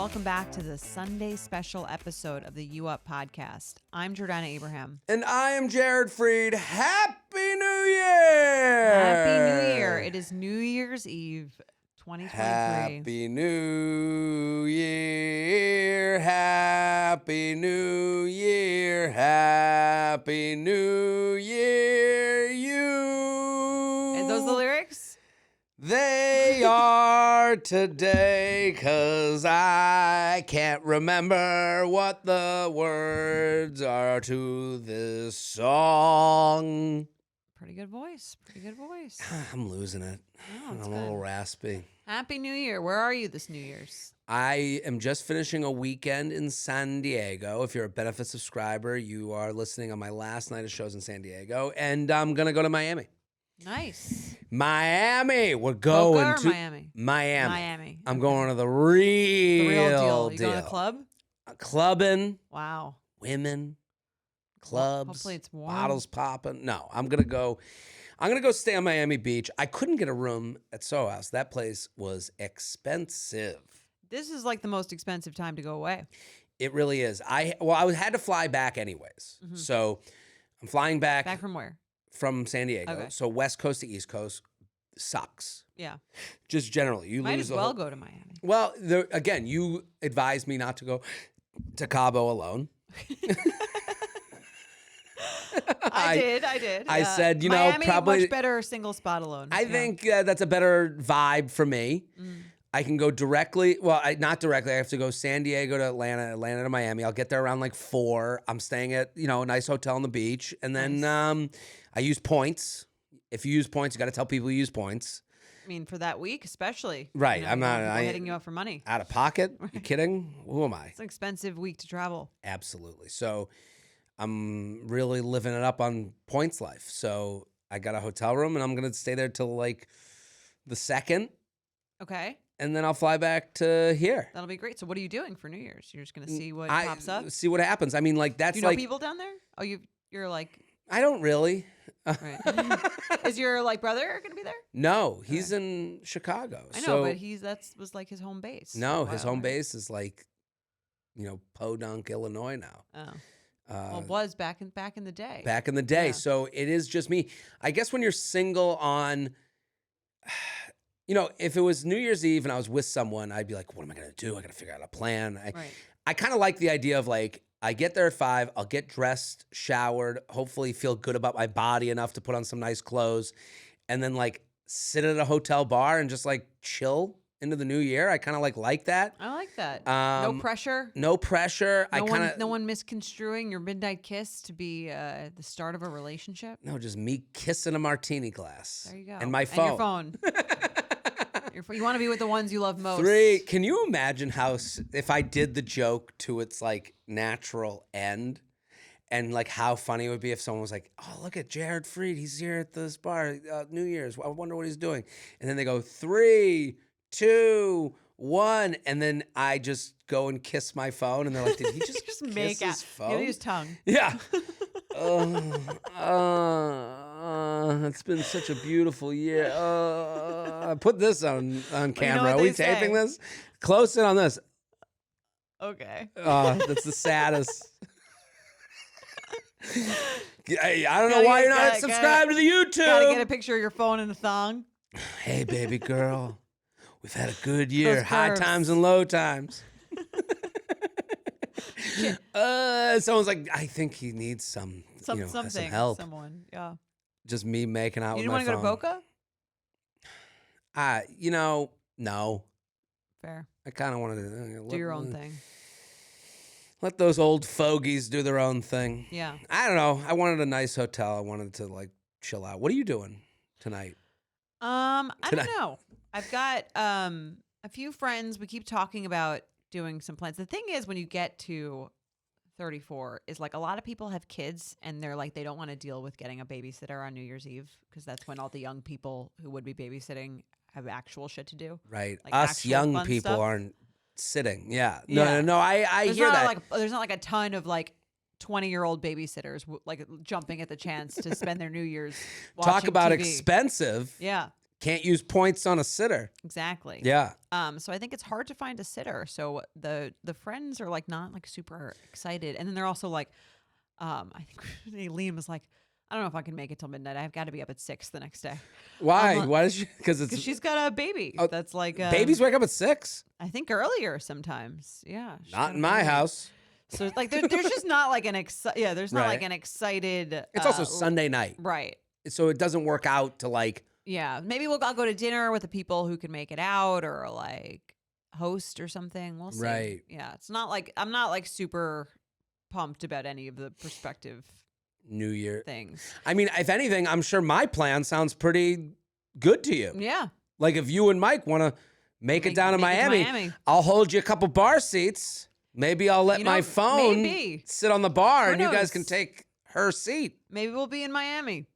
welcome back to the Sunday special episode of the You Up podcast. I'm Jordana Abraham. And I am Jared Freed. Happy New Year! Happy New Year. It is New Year's Eve, 2023. Happy New Year. Happy New Year. Happy New Year, you. And those the lyrics? They are today, 'cause I can't remember what the words are to this song. Pretty good voice. Pretty good voice. I'm losing it. Oh, I'm it's a good. little raspy. Happy New Year. Where are you this New Year's? I am just finishing a weekend in San Diego. If you're a benefit subscriber, you are listening on my last night of shows in San Diego. And I'm going to go to Miami. Nice. Miami. We're going Boca or to Miami. Miami. I'm Okay. going to the real, The real deal. You deal. going to the club? Clubbing, Wow. women, clubs, Hopefully it's warm. bottles popping. No, I'm going to go stay on Miami Beach. I couldn't get a room at Soho House. That place was expensive. This is like the most expensive time to go away. It really is. I had to fly back anyways. Mhm. So I'm flying back Back from where? from San Diego. Okay. So West Coast to East Coast sucks. Yeah. Just generally. You Might lose as the well whole- go to Miami. Well, again, you advised me not to go to Cabo alone. I did. I yeah. said, Miami, probably much better single spot alone. I Yeah. think that's a better vibe for me. I can go directly. Well, not directly. I have to go San Diego to Atlanta, Atlanta to Miami. I'll get there around like 4. I'm staying at a nice hotel on the beach, and then I use points. If you use points, you got to tell people you use points. I mean, for that week, especially. Right. I'm not hitting you up for money. Out of pocket. You kidding? Who am I? It's an expensive week to travel. Absolutely. So I'm really living it up on points life. So I got a hotel room, and I'm gonna stay there till like the 2nd. Okay. And then I'll fly back to here. That'll be great. So what are you doing for New Year's? You're just going to see what pops up? See what happens. I mean, like, that's Do you know like, people down there? Oh, you're like, I don't really. right. Is your like brother going to be there? No, he's in Chicago. I know, so, but that was like his home base. No, for a his while, home right? base is like, Podunk, Illinois now. Oh. Well, it was back in the day. Back in the day. Yeah. So it is just me. I guess when you're single on, if it was New Year's Eve and I was with someone, I'd be like, what am I going to do? I got to figure out a plan. Right. I kind of like the idea of like, I get there at 5, I'll get dressed, showered, hopefully feel good about my body enough to put on some nice clothes, and then like sit at a hotel bar and just like chill into the new year. I kind of like that. I like that. No pressure. No pressure. No one misconstruing your midnight kiss to be the start of a relationship. No, just me kissing a martini glass. There you go. And my phone. And your phone. You want to be with the ones you love most. 3. Can you imagine if I did the joke to its like natural end, and like how funny it would be if someone was like, "Oh, look at Jared Freed. He's here at this bar, New Year's. I wonder what he's doing." And then they go 3, 2, 1, and then I just go and kiss my phone, and they're like, "Did he just kiss make his out. phone?" Give me his tongue. Yeah. It's been such a beautiful year. I put this on camera. what Are we they taping say. this? Close in on this. Okay. That's the saddest. I don't know Gotta why get- you're not gotta- subscribed to the YouTube. Gotta get a picture of your phone in a thong. Hey, baby girl. We've had a good year. Those High curves. times and low times. Someone's like, I think he needs some Something. help. Someone. Yeah. Just me making out You with didn't my want to go phone. to Boca? No. Fair. I kind of wanted to Do your own thing. Let those old fogies do their own thing. Yeah. I don't know. I wanted a nice hotel. I wanted to like chill out. What are you doing tonight? I don't know. I've got a few friends. We keep talking about doing some plans. The thing is, when you get to 34, is like a lot of people have kids and they're like, they don't want to deal with getting a babysitter on New Year's Eve because that's when all the young people who would be babysitting have actual shit to do. Right. Like Us actual young fun people stuff. aren't sitting. Yeah. Yeah. No. I There's hear not that. like there's not like a ton of like 20-year-old babysitters like jumping at the chance to spend their New Year's watching Talk about TV. expensive. Yeah. Can't use points on a sitter. Exactly. Yeah. So I think it's hard to find a sitter. So the friends are like not like super excited, and then they're also like, I think Liam was like, I don't know if I can make it till midnight. I've got to be up at 6 the next day. Why? Why does she? Because she's got a baby. Oh, that's like babies wake up at 6. I think earlier sometimes. Yeah. Not in my house. So like there's just not like an there's not like an excited. It's also Sunday night, right? So it doesn't work out to like. Yeah, maybe I'll go to dinner with the people who can make it out, or like host or something. We'll see. Right. Yeah, it's not like I'm not like super pumped about any of the prospective New Year things. I mean, if anything, I'm sure my plan sounds pretty good to you. Yeah. Like if you and Mike want to make it down to Miami, I'll hold you a couple bar seats. Maybe I'll let my phone sit on the bar and you guys can take her seat. Maybe we'll be in Miami.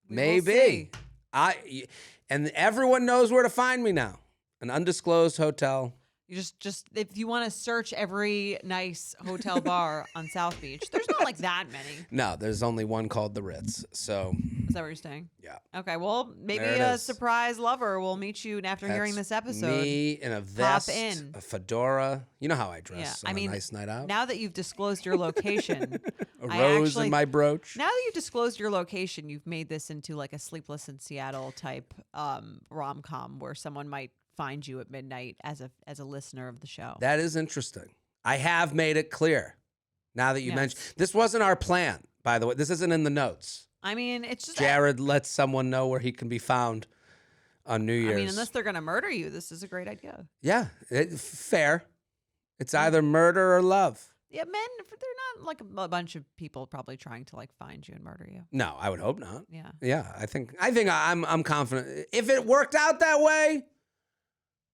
Maybe. And everyone knows where to find me now. An undisclosed hotel. You just if you want to search every nice hotel bar on South Beach, there's not like that many. No, there's only one called the Rizz. So is that what you're saying? Yeah. Okay. Well, maybe a surprise lover will meet you after hearing this episode. Me in a vest, in. a fedora. You know how I dress. Yeah. On a nice night out. Now that you've disclosed your location, a rose in my brooch. Now that you've disclosed your location, you've made this into like a Sleepless in Seattle type rom-com where someone might find you at midnight as a listener of the show. That is interesting. I have made it clear. Now that you mentioned, this wasn't our plan, by the way. This isn't in the notes. I mean, it's just Jared lets someone know where he can be found on New Year's. I mean, unless they're gonna murder you, this is a great idea. Yeah, fair. It's either murder or love. Yeah, men, they're not like a bunch of people probably trying to like find you and murder you. No, I would hope not. Yeah. Yeah, I think I'm confident. If it worked out that way,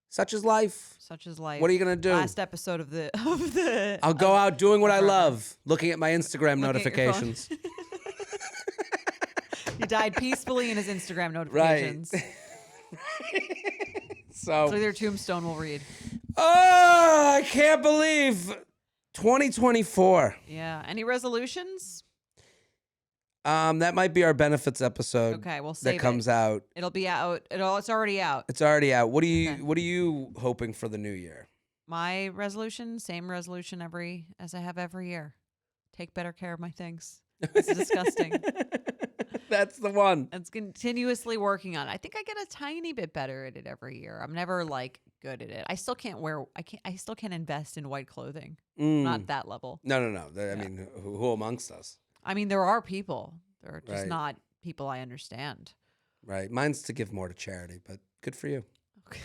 such is life. Such is life. What are you gonna do? Last episode of the. I'll go out doing what I love, looking at my Instagram notifications. He died peacefully in his Instagram notifications. Right. So their tombstone will read. Oh, I can't believe 2024. Yeah. Any resolutions? That might be our benefits episode. Okay, we'll save that comes out. It'll be out. It's already out. It's already out. What are you hoping for the new year? My resolution, same resolution as I have every year. Take better care of my things. It's disgusting. That's the one. It's continuously working on it. I think I get a tiny bit better at it every year. I'm never like good at it. I still can't invest in white clothing. Not that level. No. I mean, who amongst us? I mean, there are people. They're just not people I understand. Right. Mine's to give more to charity, but good for you. Okay.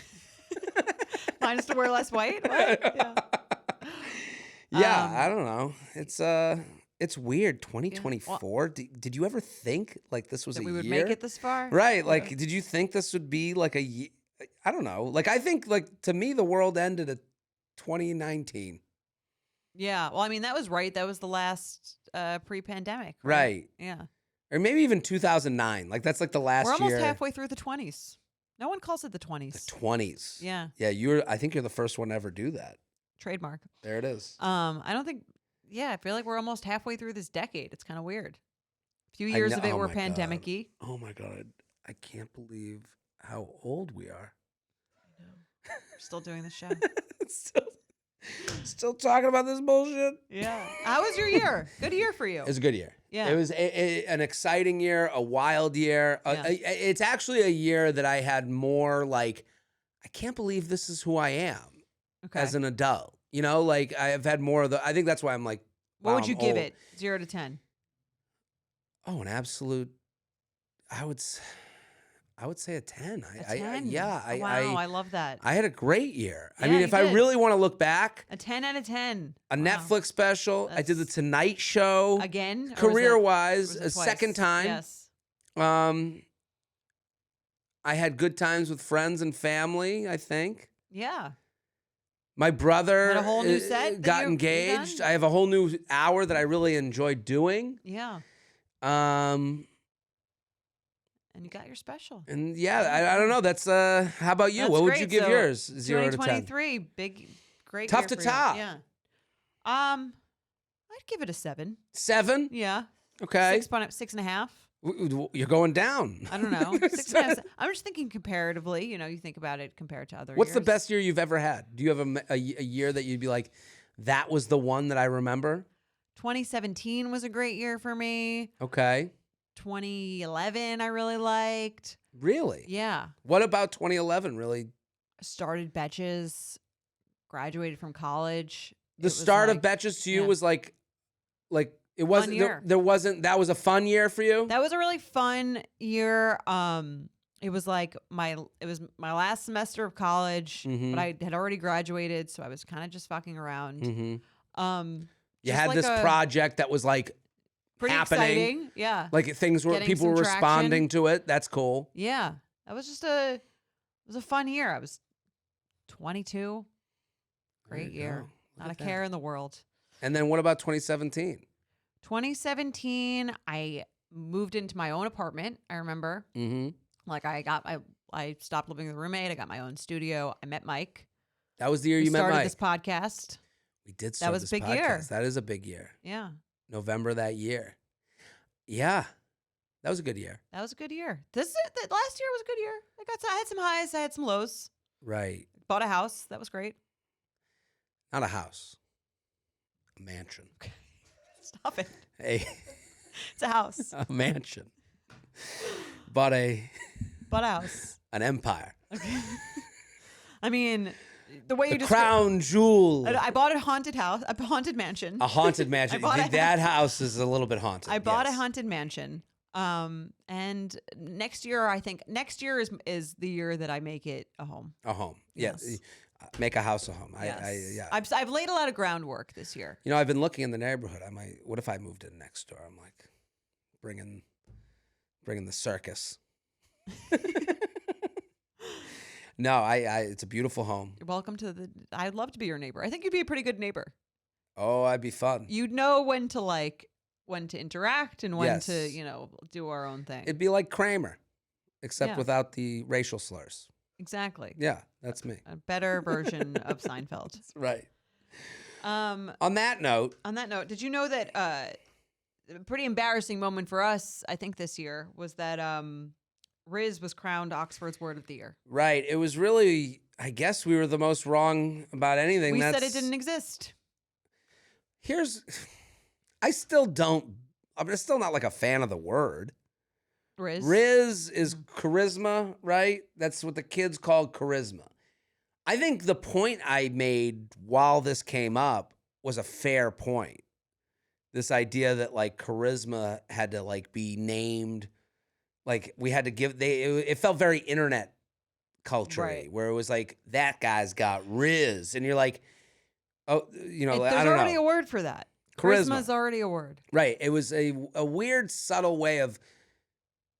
Mine's to wear less white? What? Yeah. Yeah, I don't know. It's weird. 2024. Did you ever think like this was a year? We would make it this far? Right. Like, did you think this would be like a year? I don't know. Like, I think like to me, the world ended at 2019. Yeah. Well, I mean, that was right. That was the last pre-pandemic. Right. Yeah. Or maybe even 2009. Like, that's like the last year. We're almost halfway through the 20s. No one calls it the 20s. The 20s. Yeah. Yeah. I think you're the first one to ever do that. Trademark. There it is. I don't think. Yeah, I feel like we're almost halfway through this decade. It's kind of weird. A few years of it were pandemic-y. Oh my God. I can't believe how old we are. I know. We're still doing the show. Still talking about this bullshit? Yeah. How was your year? Good year for you. It was a good year. Yeah. It was an exciting year, a wild year. Yeah. It's actually a year that I had more like, I can't believe this is who I am as an adult. You know, like I've had more of I think that's why I'm like, what would you give it? 0 to 10? Oh, an absolute, I would say a 10. A 10? Yeah. Wow, I love that. I had a great year. Yeah, I mean, if I really want to look back. A 10 out of 10. A Netflix special. I did the Tonight Show. Again? Career-wise, a second time. Yes. I had good times with friends and family, I think. Yeah. My brother had a whole new set got engaged. I have a whole new hour that I really enjoyed doing. Yeah. And you got your special. And yeah, I don't know. That's how about you? What would you give yours? 0 to 10. 2023, great Tough year to for top. You. Yeah. I'd give it a 7. 7? Yeah. Okay. 6.5. You're going down. I don't know. 6.5. I'm just thinking comparatively. You think about it compared to other What's years. the best year you've ever had? Do you have a year that you'd be like, that was the one that I remember? 2017 was a great year for me. Okay. 2011 I really liked. Really? Yeah. What about 2011 really? Started Betches, graduated from college. The start of Betches to you was like it wasn't there wasn't that was a fun year for you? That was a really fun year. It was like my last semester of college, but I had already graduated, so I was kind of just fucking around. You had this project that was like pretty happening. Exciting. Yeah. Like people were responding to it. That's cool. Yeah. That was just it was a fun year. I was 22. Great year. Not a care in the world. And then what about 2017? 2017, I moved into my own apartment. I remember. Like I stopped living with a roommate. I got my own studio. I met Mike. That was the year you met Mike. We started this podcast. We did start this podcast. That was a big year. That is a big year. Yeah. November that year. Yeah. That was a good year. That was a good year. The last year was a good year. I had some highs. I had some lows. Right. Bought a house. That was great. Not a house. A mansion. Stop it. Hey. It's a house. A mansion. Bought a house. An empire. Okay. I mean, the way you just crown jewel. I bought a haunted house, a haunted mansion. A haunted mansion. That house is a little bit haunted. I bought a haunted mansion. And next year, I think is the year that I make it a home. A home. Yes. Make a house a home. Yes. Yeah. I've laid a lot of groundwork this year. I've been looking in the neighborhood. What if I moved in next door? I'm like, bringing the circus. No, it's a beautiful home. You're welcome I'd love to be your neighbor. I think you'd be a pretty good neighbor. Oh, I'd be fun. You'd know when to interact and when to, do our own thing. It'd be like Kramer, except without the racial slurs. Exactly. Yeah, that's me. A better version of Seinfeld. That's right. On that note, did you know that a pretty embarrassing moment for us, I think this year, was that Rizz was crowned Oxford's Word of the Year. Right. It was really, I guess we were the most wrong about anything. We said it didn't exist. I'm still not like a fan of the word. Rizz. Rizz is charisma, right? That's what the kids call charisma. I think the point I made while this came up was a fair point. This idea that like charisma had to like be named, like we had to it felt very internet culture-y, right, where it was like, that guy's got Rizz. And you're like, oh, I don't know. There's already a word for that. Charisma is already a word. Right. It was a weird, subtle way of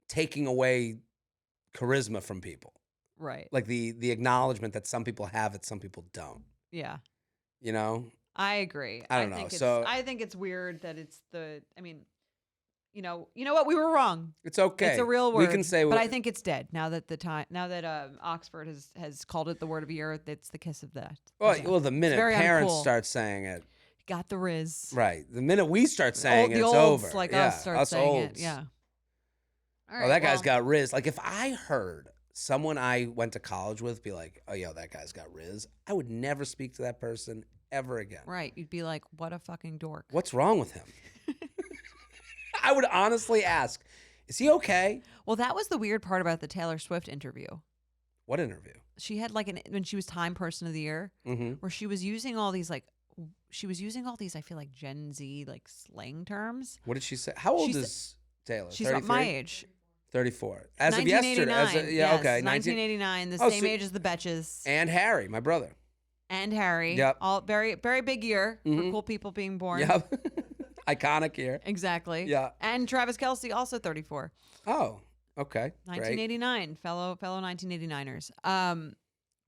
taking away charisma from people. Right. Like the acknowledgement that some people have it, some people don't. Yeah. I agree. I don't know. I think it's weird that it's you know what? We were wrong. It's okay. It's a real word. We can say, but I think it's dead now that Oxford has called it the word of the year. It's the kiss of death. Well, the minute parents start saying it, got the Rizz. Right. The minute we start saying it, it's over. Like us start saying it. Yeah. All right, that guy's got Rizz. Like if I heard someone I went to college with be like, oh, yeah, that guy's got Rizz, I would never speak to that person ever again. Right. You'd be like, what a fucking dork. What's wrong with him? I would honestly ask, is he okay? Well, that was the weird part about the Taylor Swift interview. What interview? She had when she was Time Person of the Year, where she was using all these I feel like Gen Z like slang terms. What did she say? How old is Taylor? She's about my age. 34. As of yesterday. Okay. 1989, the same age as the Betches. And Harry, my brother. And Harry. Yep. All very, very big year for cool people being born. Yep. Iconic year. Exactly. Yeah. And Travis Kelce, also 34. Oh, okay. 1989, great. fellow 1989ers.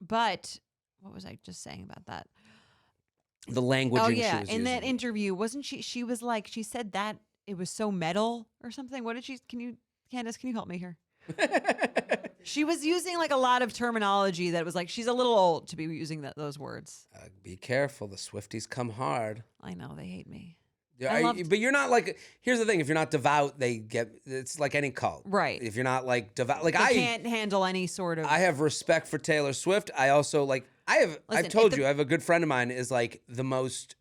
But what was I just saying about that? The languaging. Oh yeah, she was in using. that interview, wasn't she? She was like, she said that it was so metal or something. What did she? Candace, can you help me here? She was using like a lot of terminology that was like, she's a little old to be using those words. Be careful, the Swifties come hard. I know, they hate me. But you're not like. Here's the thing: if you're not devout, it's like any cult, right? If you're not like devout, like I can't handle any sort of. I have respect for Taylor Swift. I also like. Listen, I've told you. I have a good friend of mine is like the most.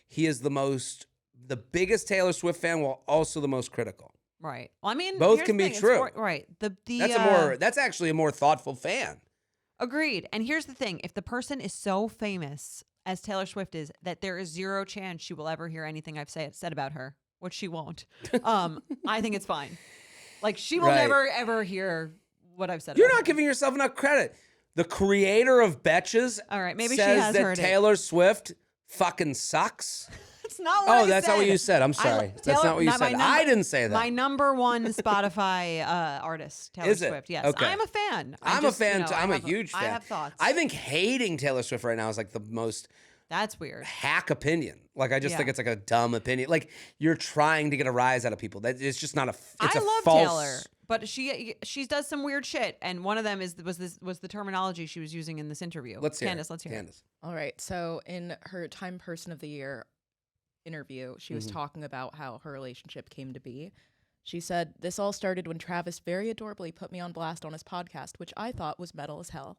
He is the biggest Taylor Swift fan, while also the most critical. Right. Well, I mean, both can be true. Right. That's actually a more thoughtful fan. Agreed. And here's the thing: if the person is so famous as Taylor Swift is, that there is zero chance she will ever hear anything I've said about her, which she won't. I think it's fine. Like she will never ever hear what I've said. You're not giving yourself enough credit. The creator of Betches, all right, maybe says she has that heard Taylor Swift fucking sucks. That's not what I that's said. not what you said. I'm sorry. That's not what you said. I didn't say that. My number one Spotify artist, Taylor Swift. Yes, okay. I'm a fan. I'm a fan too. I'm a huge fan. I have thoughts. I think hating Taylor Swift right now is like the most. That's weird. Hack opinion. Like I just think it's like a dumb opinion. Like you're trying to get a rise out of people. That it's just not a. I love Taylor, but she does some weird shit, and one of them was the terminology she was using in this interview. Let's hear. Candace, let's hear. Candace. All right. So in her Time Person of the Year interview, she was talking about how her relationship came to be. She said, "This all started when Travis very adorably put me on blast on his podcast, which I thought was metal as hell."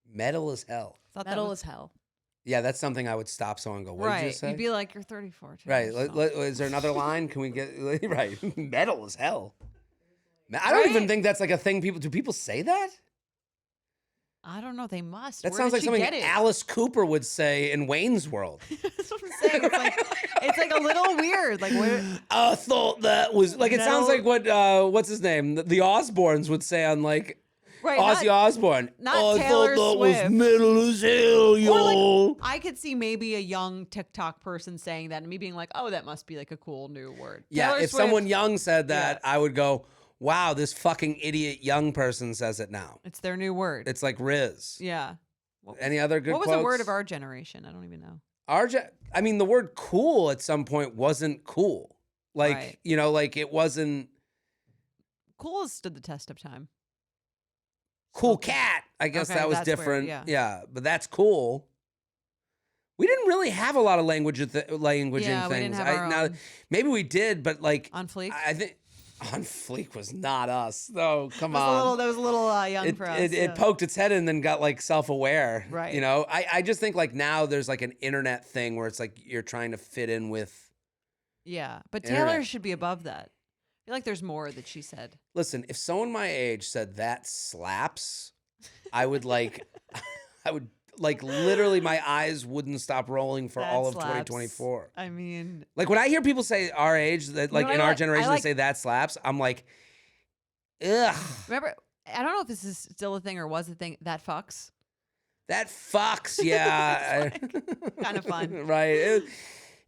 Metal as hell. Metal as hell. Yeah, that's something I would stop someone and go, what did you say? You'd be like, you're 34. Right. Is there another line? Can we get, right. Metal as hell. I don't even think that's like a thing do people say that? I don't know. They must. That sounds like something Alice Cooper would say in Wayne's World. That's what I'm saying. It's like a little weird. Like, I thought that was, like, it sounds like what, what's his name? The Osbournes would say on, like, Ozzy Osbourne. Not Taylor Swift. Was metal as hell, yo. Like, I could see maybe a young TikTok person saying that and me being like, oh, that must be like a cool new word. Yeah, Taylor if Swift, someone young said that, I would go, wow, this fucking idiot young person says it now. It's their new word. It's like Rizz. Yeah. Any other good quotes? What was the word of our generation? I don't even know. I mean, the word cool at some point wasn't cool. Like, like it wasn't. Cool has stood the test of time. Cool cat. I guess that was different. Weird, yeah, but that's cool. We didn't really have a lot of language in things. We didn't have our own. Maybe we did, but like On Fleek. I think On Fleek was not us. No, come on. That was a little young for us. It poked its head in and then got like self-aware. Right. I just think like now there's like an internet thing where it's like you're trying to fit in with. Yeah, but Taylor should be above that. I feel like there's more that she said. Listen, if someone my age said that slaps, I would literally my eyes wouldn't stop rolling for all of 2024. I mean, like when I hear people say our age, that like in our generation they say that slaps, I'm like, ugh. Remember, I don't know if this is still a thing or was a thing. That fucks. That fucks, yeah. Kind of fun, right?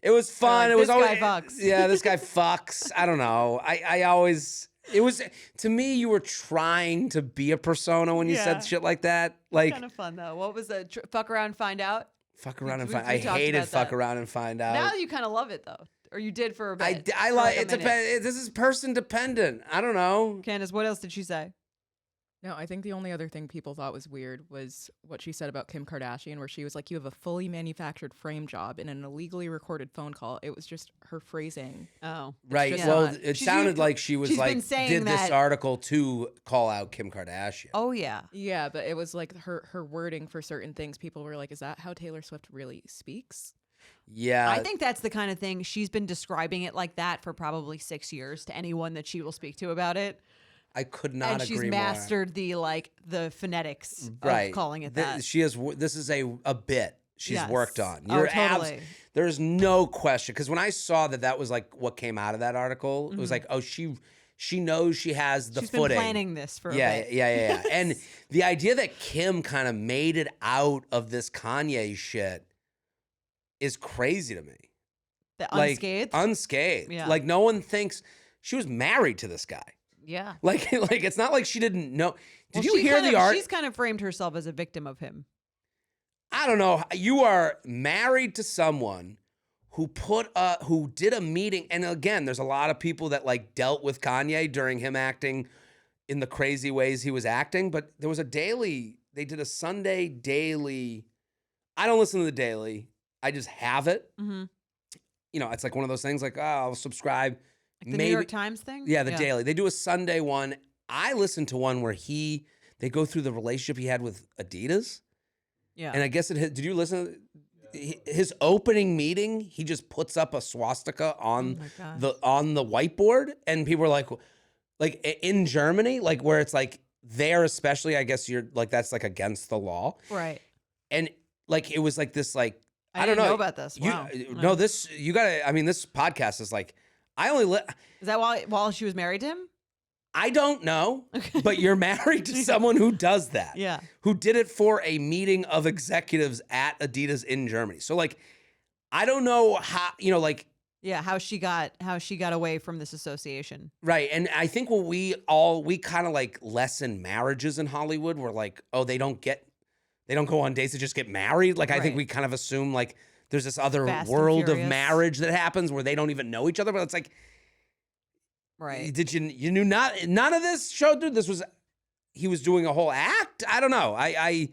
It was fun. Like, it was this always guy fucks. Yeah, this guy fucks. I don't know. I always. It was, to me, you were trying to be a persona when you said shit like that. Like, kind of fun though. What was the fuck around, find out? Fuck around and find out. I hated fuck around and find out. Now you kind of love it though, or you did for a bit. I like it. Depends. This is person dependent. I don't know. Candace, what else did she say? No, I think the only other thing people thought was weird was what she said about Kim Kardashian, where she was like, you have a fully manufactured frame job in an illegally recorded phone call. It was just her phrasing. Oh. Right. Well, it sounded like she was like, did this article to call out Kim Kardashian. Oh, yeah. Yeah, but it was like her wording for certain things. People were like, is that how Taylor Swift really speaks? Yeah. I think that's the kind of thing. She's been describing it like that for probably 6 years to anyone that she will speak to about it. I could not agree more. And she's mastered the phonetics of calling it that. She has. This is a bit she's worked on. Totally. There's no question. Because when I saw that was like what came out of that article, it was like, oh, she knows she has the footing. She's been planning this for a bit. Yeah. And the idea that Kim kind of made it out of this Kanye shit is crazy to me. Unscathed? Unscathed. Yeah. Like no one thinks she was married to this guy. Yeah. Like it's not like she didn't know. Did you hear the art? She's kind of framed herself as a victim of him. I don't know. You are married to someone who did a meeting, and again, there's a lot of people that like dealt with Kanye during him acting in the crazy ways he was acting, but there was they did a Sunday daily. I don't listen to the daily. I just have it. Mm-hmm. it's like one of those things like, oh, I'll subscribe. Like the New York Times thing? Yeah, the daily. They do a Sunday one. I listened to one where they go through the relationship he had with Adidas. Yeah. And I guess did you listen? His opening meeting, he just puts up a swastika on the whiteboard, and people are like in Germany, like where it's like there especially, I guess you're like that's like against the law, right? And like it was like this like I don't didn't know about this. Wow. No, this you gotta. I mean, this podcast is like is that while she was married to him? I don't know, but you're married to someone who does that. Yeah. Who did it for a meeting of executives at Adidas in Germany. So like, I don't know how, like. Yeah, how she got away from this association. Right. And I think what we kind of like lessen marriages in Hollywood. We're like, oh, they don't go on dates to just get married. Like, I think we kind of assume like there's this other world of marriage that happens where they don't even know each other. But it's like, right. Did you knew none of this showed through? He was doing a whole act? I don't know. I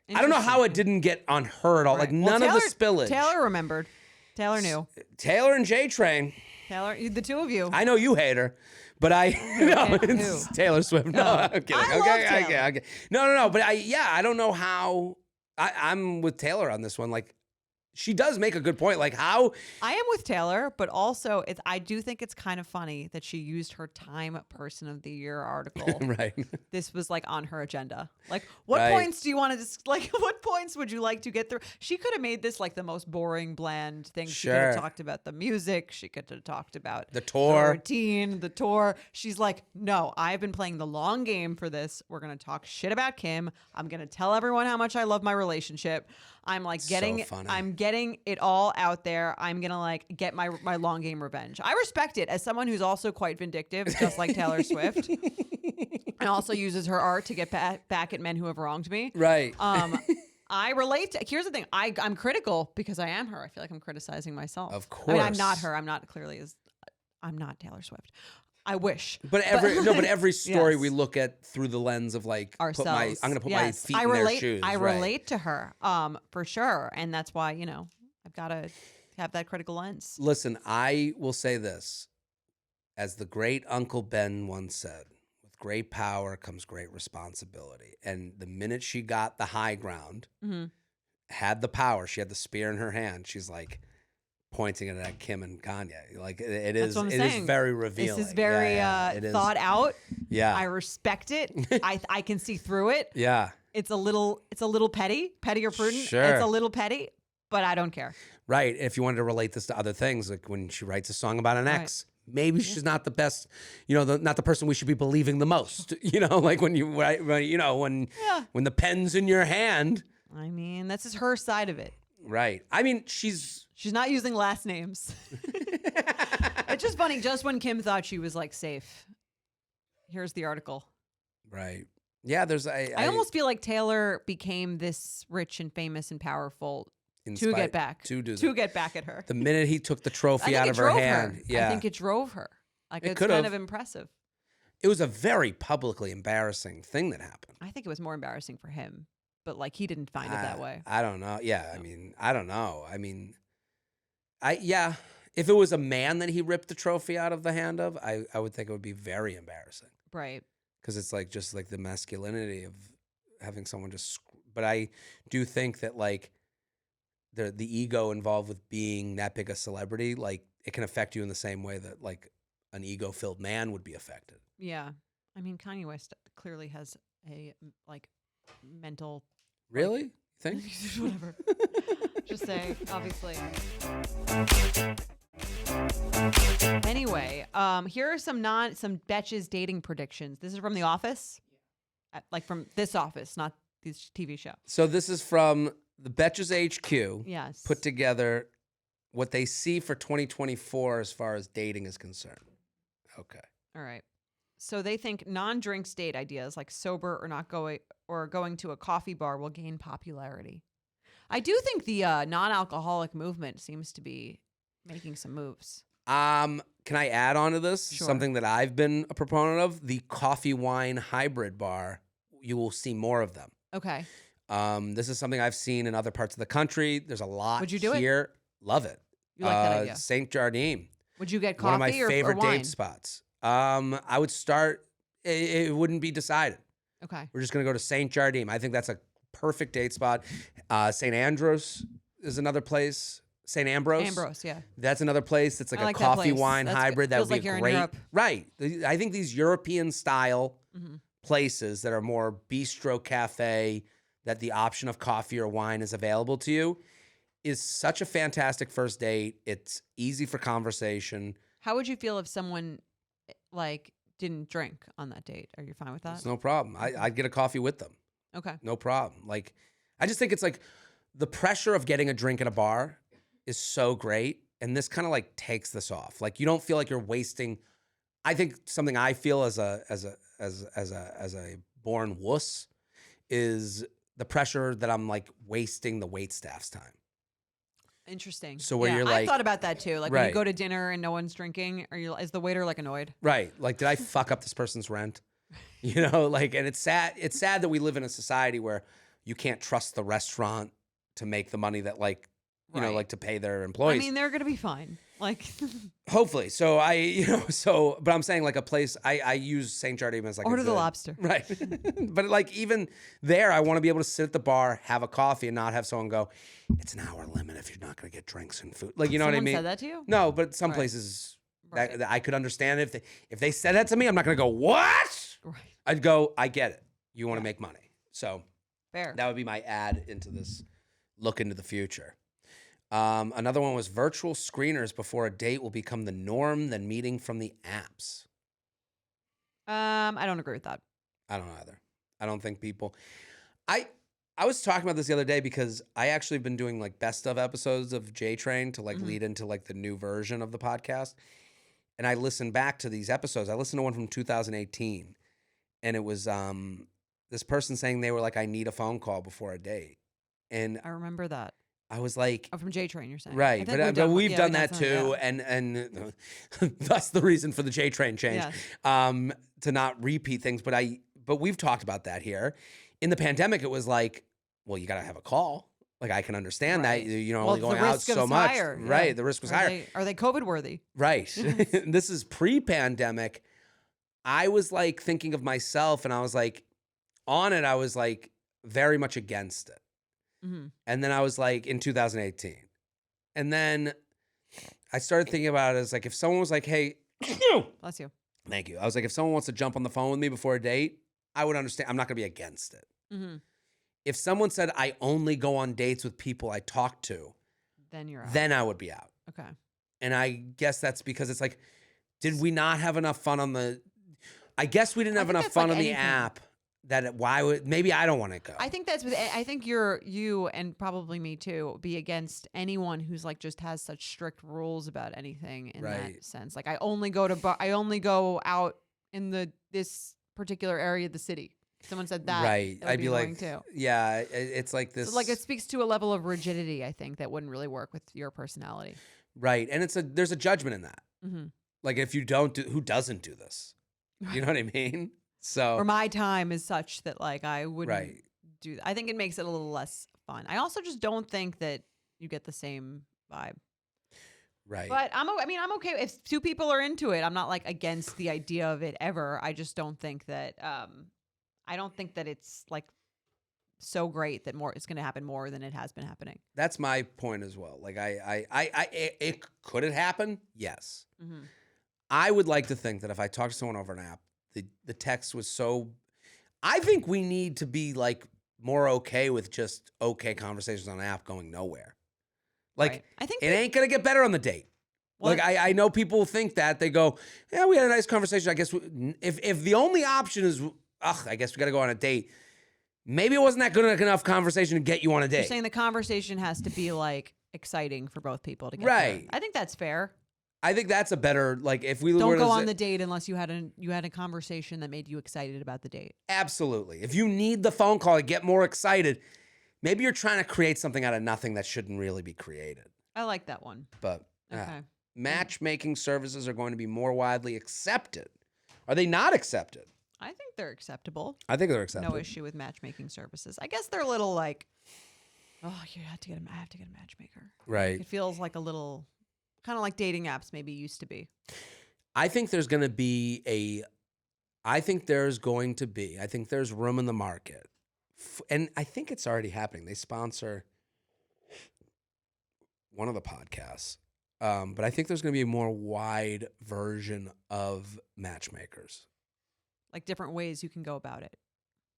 don't know how it didn't get on her at all. Right. Like none of the spillage. Taylor remembered. Taylor knew. Taylor and J-Train. Taylor, the two of you. I know you hate her, but it's Taylor Swift. No, I'm kidding. Okay. No. But I don't know how. I'm with Taylor on this one. Like, she does make a good point. Like how I am with Taylor, but also I do think it's kind of funny that she used her Time Person of the Year article. Right. This was like on her agenda. Like, what points do you want to what points would you like to get through? She could have made this like the most boring, bland thing. She could have talked about the music. She could have talked about the tour, the routine, the tour. She's like, no, I've been playing the long game for this. We're going to talk shit about Kim. I'm going to tell everyone how much I love my relationship. I'm like I'm getting it all out there. I'm going to like get my long game revenge. I respect it as someone who's also quite vindictive, just like Taylor Swift. And also uses her art to get back at men who have wronged me. Right. I relate to, here's the thing. I'm critical because I am her. I feel like I'm criticizing myself. Of course. I mean, I'm not her. I'm not Taylor Swift. I wish. But every story we look at through the lens of like ourselves. I'm gonna put my feet in their shoes. I relate to her, for sure. And that's why, I've gotta have that critical lens. Listen, I will say this. As the great Uncle Ben once said, with great power comes great responsibility. And the minute she got the high ground, had the power, she had the spear in her hand, she's like pointing it at Kim and Kanye. Like it is very revealing. This is very thought out. Yeah. I respect it. I can see through it. Yeah. It's a little petty or prudent. Sure. It's a little petty, but I don't care. Right. If you wanted to relate this to other things, like when she writes a song about an ex, maybe she's not the best, not the person we should be believing the most. Like when you write, when the pen's in your hand. I mean, that's just her side of it. Right. I mean, she's not using last names. It's just funny. Just when Kim thought she was like safe, here's the article. Right. Yeah. I almost feel like Taylor became this rich and famous and powerful to get back at her. The minute he took the trophy out of her hand. Yeah. I think it drove her. Like it's kind of impressive. It was a very publicly embarrassing thing that happened. I think it was more embarrassing for him. But like he didn't find it that way. I don't know. Yeah, I mean, I don't know. I mean, if it was a man that he ripped the trophy out of the hand of, I would think it would be very embarrassing. Right. Because it's like just like the masculinity of having someone just. But I do think that like the ego involved with being that big a celebrity, like it can affect you in the same way that like an ego-filled man would be affected. Yeah, I mean, Kanye West clearly has a like mental. Really? Think? Whatever. Just say, obviously. Anyway, here are some Betches dating predictions. This is from The Office, like from this office, not this TV show. So this is from the Betches HQ. Yes. Put together what they see for 2024 as far as dating is concerned. Okay. All right. So they think non-drinks date ideas like sober or going to a coffee bar will gain popularity. I do think the non-alcoholic movement seems to be making some moves. Can I add on to this? Sure. Something that I've been a proponent of, the coffee wine hybrid bar. You will see more of them. Okay. This is something I've seen in other parts of the country. There's a lot Would you do here. Love it. You like that idea? St. Jardim. Would you get coffee One of my or favorite wine? date spots. I would start. It wouldn't be decided. Okay. We're just gonna go to St. Jardim. I think that's a perfect date spot. St. Andros is another place. St. Ambrose. Ambrose, yeah. That's another place. That's like I a like that coffee place. wine That's hybrid. good. That Feels would like be you're in great. Europe. Right. I think these European style Mm-hmm. places that are more bistro cafe, that the option of coffee or wine is available to you, is such a fantastic first date. It's easy for conversation. How would you feel if someone like didn't drink on that date? Are you fine with that? It's no problem. I'd get a coffee with them. Okay. No problem. Like, I just think it's like the pressure of getting a drink at a bar is so great. And this kind of like takes this off. Like, you don't feel like you're wasting. I think something I feel as a born wuss is the pressure that I'm like wasting the wait staff's time. Interesting. So where you're I like- thought about that too. Like when you Right. go to dinner and no one's drinking, is the waiter like annoyed? Right. Like, did I fuck up this person's rent? You know, like, and it's sad. It's sad that we live in a society where you can't trust the restaurant to make the money that, like, you know, Right. like to pay their employees. I mean, they're gonna be fine. Like, Hopefully. So but I'm saying like a place, I use St. Jardim as like order a the good- lobster. Right. But like even there, I want to be able to sit at the bar, have a coffee, and not have someone go, it's an hour limit if you're not going to get drinks and food. Like, you know what I Someone mean? said that to you? No, but some Right. places Right. that I could understand if they said that to me, I'm not going to go, what? Right. I'd go, I get it. You want to Yeah. make money. So Fair. that would be my add into this look into the future. Another one was virtual screeners before a date will become the norm than meeting from the apps. I don't agree with that. I don't either. I don't think people. I was talking about this the other day because I actually have been doing like best of episodes of J Train to like Mhm. lead into like the new version of the podcast. And I listened back to these episodes. I listened to one from 2018, and it was this person saying they were like, I need a phone call before a date. And I remember that. I was like, Oh, from J Train, you're saying. I right, think but we've yeah, done we've that something too, like and that's the reason for the J Train change, Yes. to not repeat things. But we've talked about that here. In the pandemic, it was like, well, you got to have a call. Like, I can understand Right. that you're Well, only the going out risk so is much, higher, yeah. right? The risk was higher, Are they COVID worthy? right? This is pre-pandemic. I was like thinking of myself, and I was like, on it, I was like very much against it. Mm-hmm. And then I was like in 2018. And then I started thinking about it as like if someone was like, hey, Bless you. thank you. I was like, if someone wants to jump on the phone with me before a date, I would understand. I'm not going to be against it. Mm-hmm. If someone said, I only go on dates with people I talk to, Then you're out. then I would be out. Okay. And I guess that's because it's like, did we not have enough fun on the, I guess we didn't I have think enough that's fun like on the anything. app that why would, maybe I don't want to go. I think that's I think you and probably me too be against anyone who's like just has such strict rules about anything in Right. that sense. Like I only go out in this particular area of the city. Someone said that. Right. That would I'd be like, annoying too. yeah, it's like this. So like it speaks to a level of rigidity, I think, that wouldn't really work with your personality. Right. And there's a judgment in that. Mm-hmm. Like if you don't do, who doesn't do this? You know what I mean? So Or my time is such that like I wouldn't Right. do that. I think it makes it a little less fun. I also just don't think that you get the same vibe. right. But I'm okay if two people are into it. I'm not like against the idea of it ever. I just don't think that I don't think that it's like so great that it's going to happen more than it has been happening. That's my point as well. Like it could it happen? Yes. Mm-hmm. I would like to think that if I talk to someone over an app, the text was so. I think we need to be like more okay with just okay conversations on an app going nowhere. Like Right. I think it ain't gonna get better on the date. Well, Like I know people think that they go, yeah, we had a nice conversation. I guess if the only option is, I guess we got to go on a date. Maybe it wasn't that good enough conversation to get you on a you're date. saying the conversation has to be like exciting for both people to get Right. there. I think that's fair. I think that's a better like if we were Don't to go say- on the date unless you had a conversation that made you excited about the date. Absolutely. If you need the phone call to get more excited, maybe you're trying to create something out of nothing that shouldn't really be created. I like that one. But Okay. matchmaking services are going to be more widely accepted. Are they not accepted? I think they're acceptable. I think they're accepted. No issue with matchmaking services. I guess they're a little like, oh, I have to get a matchmaker. Right. It feels like a little Kind of like dating apps maybe used to be. I think there's going to be I think there's room in the market. And I think it's already happening. They sponsor one of the podcasts. But I think there's going to be a more wide version of matchmakers. Like different ways you can go about it.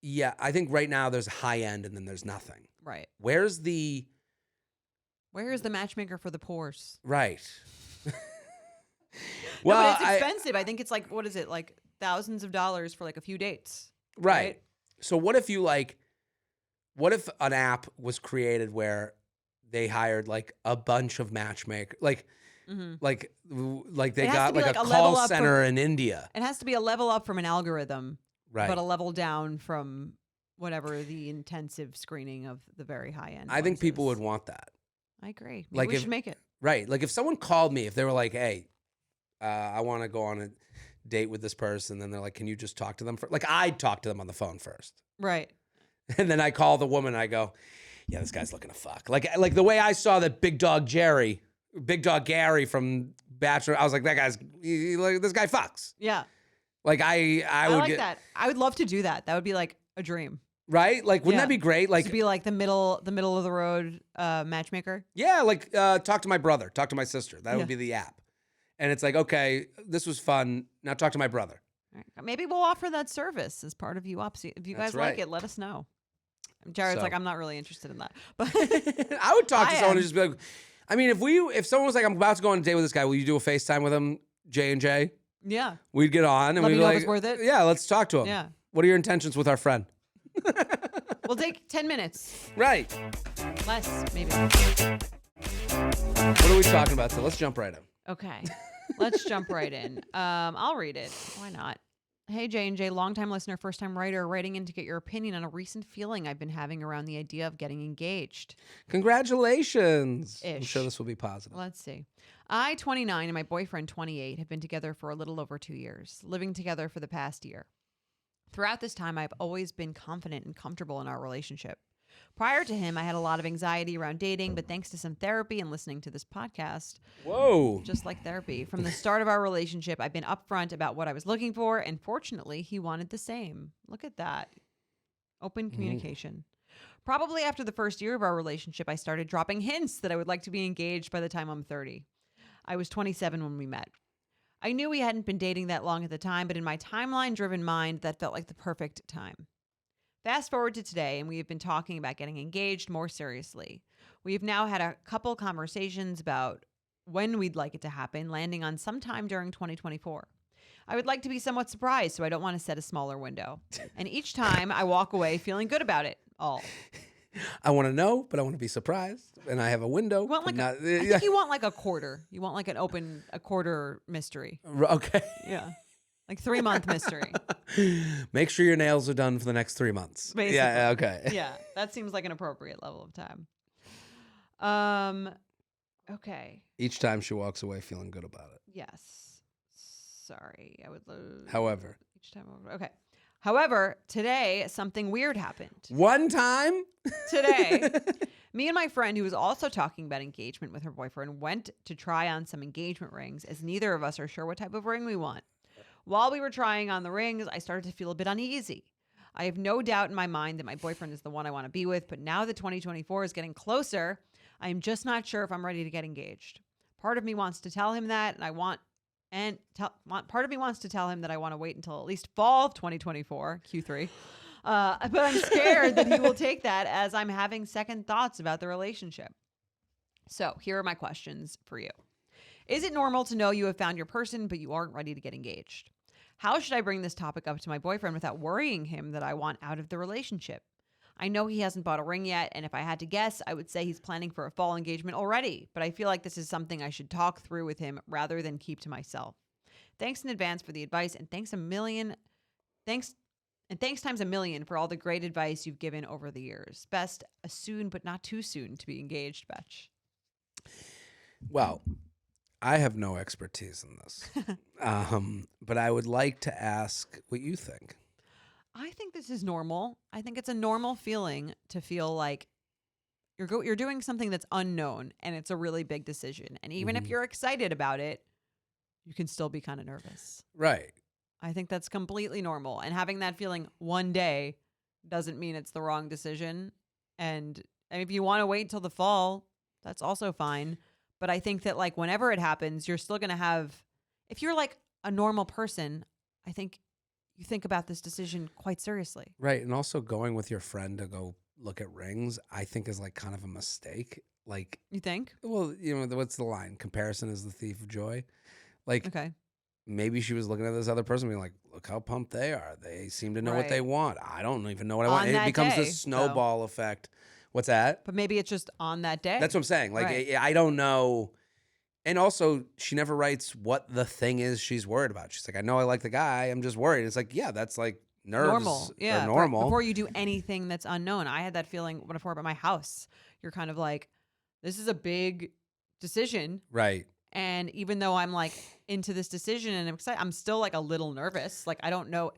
Yeah, I think right now there's high end and then there's nothing. Right. Where's the matchmaker for the poors? right? Well, no, but it's expensive. I think it's like, what is it? Like thousands of dollars for like a few dates. Right. So what if an app was created where they hired like a bunch of matchmakers, like they got like a call center in India. It has to be a level up from an algorithm, right? But a level down from whatever the intensive screening of the very high end. I think people would want that. I agree. Maybe we should make it. Right. Like if someone called me, if they were like, hey, I want to go on a date with this person, then they're like, can you just talk to them first? Like I'd talk to them on the phone first. Right. And then I call the woman and I go, yeah, this guy's looking to fuck. Like the way I saw that Big Dog Gary from Bachelor, I was like, this guy fucks. Yeah. Like I would like that. I would love to do that. That would be like a dream. Right? Like, wouldn't that be great? Like to be like the middle of the road matchmaker. Yeah, like talk to my brother, talk to my sister. That would be the app. And it's like, okay, this was fun. Now talk to my brother. Right. Maybe we'll offer that service as part of UOPS. If you guys like it, let us know. Jared's like, I'm not really interested in that. But I would talk to someone and just be like, I mean, if someone was like, I'm about to go on a date with this guy, will you do a FaceTime with him, J&J? Yeah. We'd get on and we'd be like, if it's worth it. Yeah, let's talk to him. Yeah. What are your intentions with our friend? We'll take 10 minutes. Right. Less, maybe. What are we talking about? So let's jump right in. Okay. Let's jump right in. I'll read it. Why not? Hey, J&J, longtime listener, first-time writer, writing in to get your opinion on a recent feeling I've been having around the idea of getting engaged. Congratulations. Ish. I'm sure this will be positive. Let's see. I, 29, and my boyfriend, 28, have been together for a little over 2 years, living together for the past year. Throughout this time, I've always been confident and comfortable in our relationship. Prior to him, I had a lot of anxiety around dating, but thanks to some therapy and listening to this podcast, whoa, just like therapy, from the start of our relationship, I've been upfront about what I was looking for, and fortunately, he wanted the same. Look at that. Open communication. Probably after the first year of our relationship, I started dropping hints that I would like to be engaged by the time I'm 30. I was 27 when we met. I knew we hadn't been dating that long at the time, but in my timeline-driven mind, that felt like the perfect time. Fast forward to today, and we have been talking about getting engaged more seriously. We have now had a couple conversations about when we'd like it to happen, landing on sometime during 2024. I would like to be somewhat surprised, so I don't want to set a smaller window. And each time, I walk away feeling good about it all. I want to know, but I want to be surprised, and I have a window. I think you want like a quarter. You want like a quarter mystery. Okay. Yeah. Like 3-month mystery. Make sure your nails are done for the next 3 months. Basically. Yeah, okay. Yeah, that seems like an appropriate level of time. Okay. Each time she walks away feeling good about it. Yes. Sorry, I would lose. However. Each time. Okay. However, today something weird happened. One time? Today, me and my friend, who was also talking about engagement with her boyfriend, went to try on some engagement rings, as neither of us are sure what type of ring we want. While we were trying on the rings, I started to feel a bit uneasy. I have no doubt in my mind that my boyfriend is the one I want to be with, but now that 2024 is getting closer, I am just not sure if I'm ready to get engaged. Part of me wants to tell him that, part of me wants to tell him that I want to wait until at least fall of 2024, Q3. But I'm scared that he will take that as I'm having second thoughts about the relationship. So here are my questions for you. Is it normal to know you have found your person, but you aren't ready to get engaged? How should I bring this topic up to my boyfriend without worrying him that I want out of the relationship? I know he hasn't bought a ring yet, and if I had to guess, I would say he's planning for a fall engagement already, but I feel like this is something I should talk through with him rather than keep to myself. Thanks in advance for the advice, and thanks times a million for all the great advice you've given over the years. Best, a soon but not too soon to be engaged, Betch. Well, I have no expertise in this, but I would like to ask what you think. I think this is normal. I think it's a normal feeling to feel like you're doing something that's unknown and it's a really big decision. And even if you're excited about it, you can still be kind of nervous. Right. I think that's completely normal. And having that feeling one day doesn't mean it's the wrong decision. And if you want to wait till the fall, that's also fine. But I think that like whenever it happens, you're still going to have, if you're like a normal person, I think you think about this decision quite seriously. Right. And also going with your friend to go look at rings, I think is like kind of a mistake. Like, You think? well, you know, what's the line? Comparison is the thief of joy. Like, Okay. maybe she was looking at this other person being like, look how pumped they are. They seem to know what they Right. want. I don't even know what I On want. And it that becomes day, this snowball effect. What's that? But maybe it's just on that day. That's what I'm saying. Like, Right. I don't know. And also, she never writes what the thing is she's worried about. She's like, I know I like the guy. I'm just worried. It's like, yeah, that's like nerves. Normal. Yeah. Are normal. Before you do anything that's unknown. I had that feeling before about my house. You're kind of like, this is a big decision. Right. And even though I'm like into this decision and I'm excited, I'm still like a little nervous. Like, I don't know.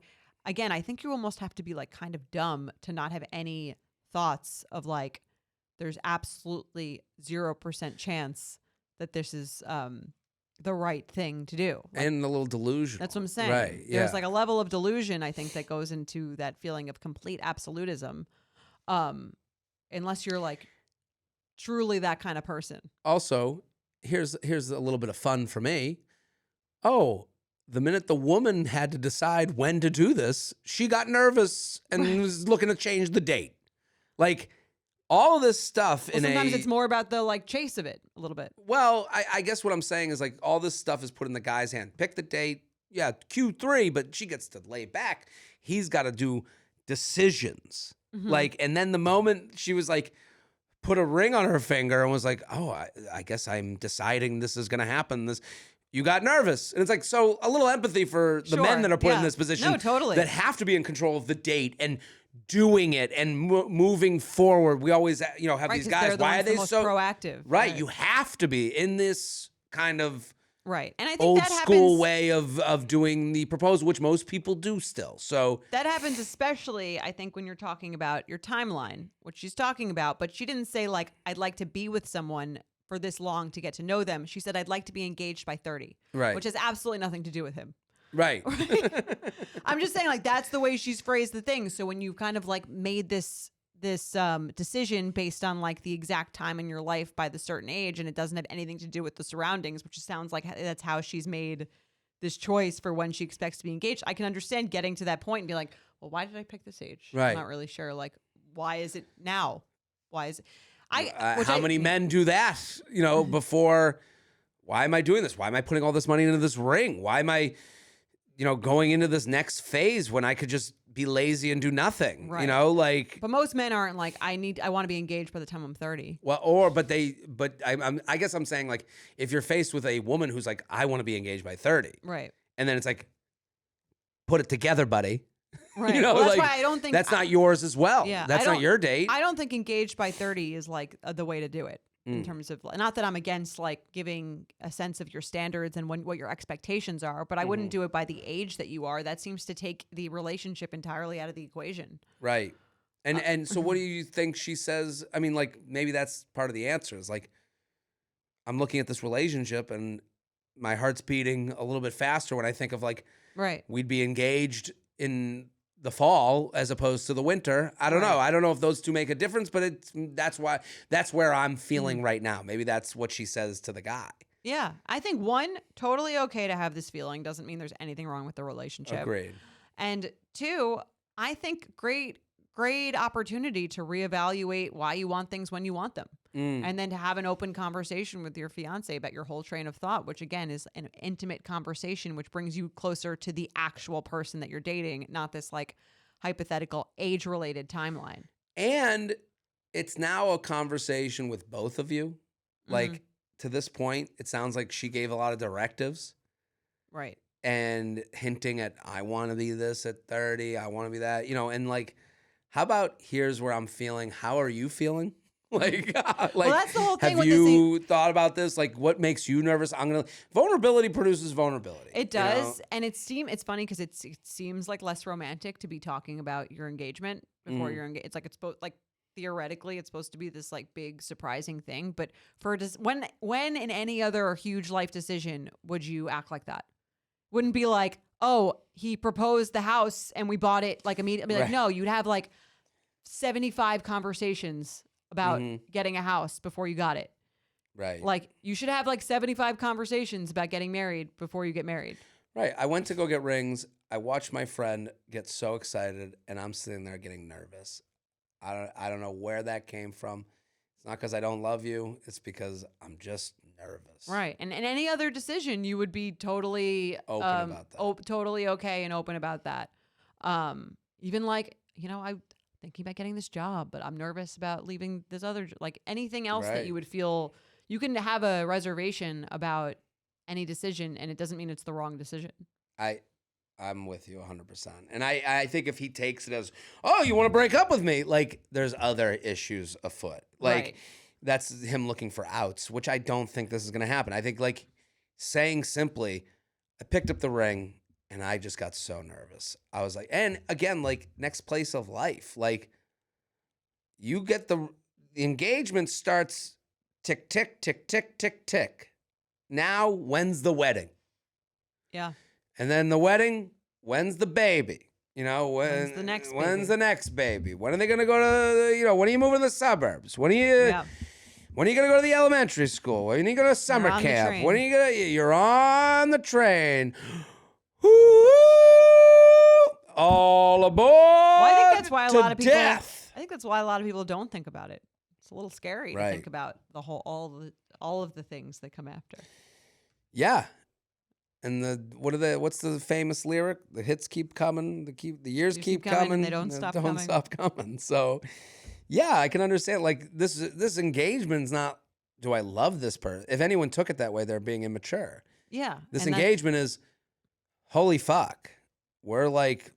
Again, I think you almost have to be like kind of dumb to not have any thoughts of like, there's absolutely 0% chance that this is the right thing to do. Like, And a little delusional. that's what I'm saying. Right. Yeah. There's like a level of delusion, I think, that goes into that feeling of complete absolutism. Unless you're like truly that kind of person. Also, here's a little bit of fun for me. Oh, the minute the woman had to decide when to do this, she got nervous and was looking to change the date. Like, all of this stuff Well, sometimes it's more about the like chase of it a little bit. Well, I guess what I'm saying is like all this stuff is put in the guy's hand. Pick the date. Yeah, Q3, but she gets to lay back. He's got to do decisions. Like, and then the moment she was like, put a ring on her finger and was like, oh, I guess I'm deciding this is going to happen. You got nervous. And it's like, so a little empathy for the men that are put in this position. No, totally. That have to be in control of the date and doing it and moving forward. We always, have Right, these 'cause guys. they're the Why are ones they the most so proactive? Right. You have to be in this kind of Right. And I think old that school happens, way of doing the proposal, which most people do still. So that happens especially, I think, when you're talking about your timeline, which she's talking about. But she didn't say, like, I'd like to be with someone for this long to get to know them. She said, I'd like to be engaged by 30. Right. Which has absolutely nothing to do with him. right. I'm just saying, like, that's the way she's phrased the thing. So when you kind of like made this decision based on like the exact time in your life by the certain age, and it doesn't have anything to do with the surroundings, which sounds like that's how she's made this choice for when she expects to be engaged. I can understand getting to that point and be like, well, why did I pick this age? Right. I'm not really sure. Like, why is it now? Why is it? How many men do that, before, why am I doing this? Why am I putting all this money into this ring? Why am I, going into this next phase when I could just be lazy and do nothing? Right. Like. But most men aren't like, I want to be engaged by the time I'm 30. Well, I guess I'm saying, like, if you're faced with a woman who's like, I want to be engaged by 30. Right. And then it's like, put it together, buddy. Right. Well, that's like, why I don't think that's not yours as well. Yeah, That's not your date. I don't think engaged by 30 is like the way to do it in terms of, not that I'm against like giving a sense of your standards and what your expectations are, but I wouldn't do it by the age that you are. That seems to take the relationship entirely out of the equation. Right. And so what do you think she says? I mean, like, maybe that's part of the answer is like, I'm looking at this relationship and my heart's beating a little bit faster when I think of like, Right. we'd be engaged in the fall as opposed to the winter. I don't know. Right. I don't know if those two make a difference, but that's where I'm feeling right now. Maybe that's what she says to the guy. Yeah. I think one, totally okay to have this feeling. Doesn't mean there's anything wrong with the relationship. Agreed. And two, I think great opportunity to reevaluate why you want things when you want them. And then to have an open conversation with your fiance about your whole train of thought, which again is an intimate conversation, which brings you closer to the actual person that you're dating, not this like hypothetical age-related timeline. And it's now a conversation with both of you. Like, to this point, it sounds like she gave a lot of directives. Right. And hinting at, I want to be this at 30. I want to be that, and like, how about here's where I'm feeling. How are you feeling? Like, well, that's the whole thing. Have with you thought about this? Like, what makes you nervous? Vulnerability produces vulnerability. It does, and it's funny because it seems like less romantic to be talking about your engagement before you're engaged. It's like it's both like theoretically it's supposed to be this like big surprising thing, but when in any other huge life decision would you act like that? Wouldn't be like, oh, he proposed the house and we bought it like immediately. Like, no, you'd have like 75 conversations about getting a house before you got it. Right. Like, you should have like 75 conversations about getting married before you get married. Right. I went to go get rings. I watched my friend get so excited, and I'm sitting there getting nervous. I don't know where that came from. It's not because I don't love you. It's because I'm just nervous. Right. And in any other decision, you would be totally Open about that. Totally okay and open about that. Even like, I'm thinking about getting this job, but I'm nervous about leaving this other, like anything else that you would feel. You can have a reservation about any decision, and it doesn't mean it's the wrong decision. I'm with you 100%. And I think if he takes it as, oh, you want to break up with me? Like, there's other issues afoot. Like, that's him looking for outs, which I don't think this is going to happen. I think, like, saying simply, I picked up the ring, and I just got so nervous. I was like, and again, like, next place of life. Like, you get the engagement starts tick, tick, tick, tick, tick, tick. Now, when's the wedding? Yeah. And then the wedding, when's the baby? When's the next baby? When's the next baby? When are they going to go to, when are you moving to the suburbs? When are you going to go to the elementary school? When are you going to summer camp? When are you going to, you're on the train. All aboard. Well, I think that's why a lot of people, death. I think that's why a lot of people don't think about it. It's a little scary to think about all of the things that come after. Yeah. And what's the famous lyric? The hits keep coming, the years keep coming, they don't stop coming. So, yeah, I can understand. Like, this engagement's not, do I love this person? If anyone took it that way, they're being immature. Yeah. This engagement is, holy fuck, we're like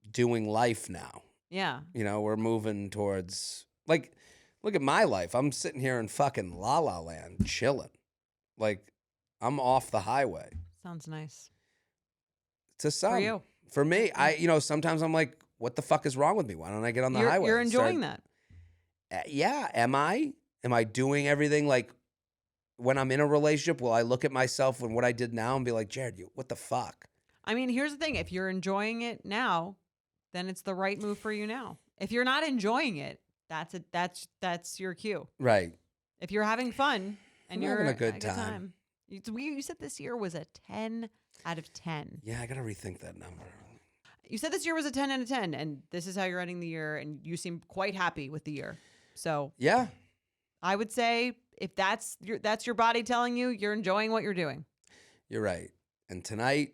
doing life now. Yeah. We're moving towards, like, look at my life. I'm sitting here in fucking La La Land, chilling. Like, I'm off the highway. Sounds nice. To some. For you. For me, sometimes I'm like, what the fuck is wrong with me? Why don't I get on the highway? You're enjoying that. Yeah. Am I? Am I doing everything? Like, when I'm in a relationship, will I look at myself and what I did now and be like, Jared, what the fuck? I mean, here's the thing. If you're enjoying it now, then it's the right move for you now. If you're not enjoying it, that's your cue. Right. If you're having fun and you're having a good time. You said this year was a 10 out of 10. Yeah, I got to rethink that number. You said this year was a 10 out of 10, and this is how you're ending the year, and you seem quite happy with the year. So yeah, I would say if that's your body telling you you're enjoying what you're doing. You're right. And tonight,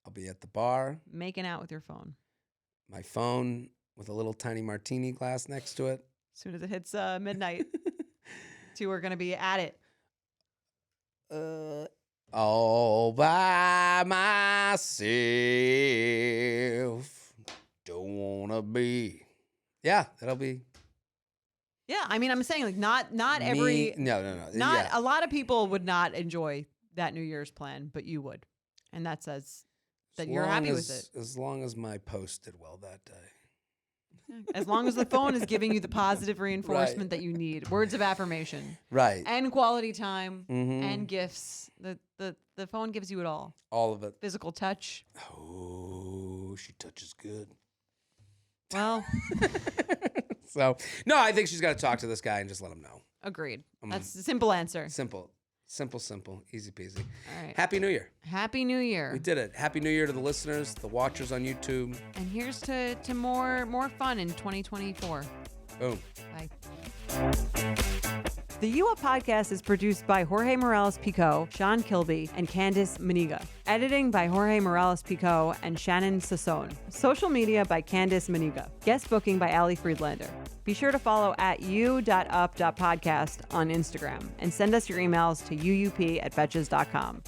I'll be at the bar. Making out with your phone. My phone with a little tiny martini glass next to it. As soon as it hits midnight, two are going to be at it. All by myself, don't wanna be. Yeah, that'll be. Yeah, I mean, I'm saying like not No. Not a lot of people would not enjoy that New Year's plan, but you would, and that says that you're happy with it. As long as my post did well that day. As long as the phone is giving you the positive reinforcement that you need, words of affirmation, right, and quality time, and gifts. The phone gives you it all. All of it. Physical touch. Oh, she touches good. Well, so no, I think she's got to talk to this guy and just let him know. Agreed. That's a simple answer. Simple, easy peasy. All right. Happy New Year. Happy New Year. We did it. Happy New Year to the listeners, the watchers on YouTube. And here's to more fun in 2024. Boom. Bye. The You Up Podcast is produced by Jorge Morales-Pico, Sean Kilby, and Candice Maniga. Editing by Jorge Morales-Pico and Shannon Sassone. Social media by Candice Maniga. Guest booking by Ali Friedlander. Be sure to follow at you.up.podcast on Instagram and send us your emails to uup@betches.com.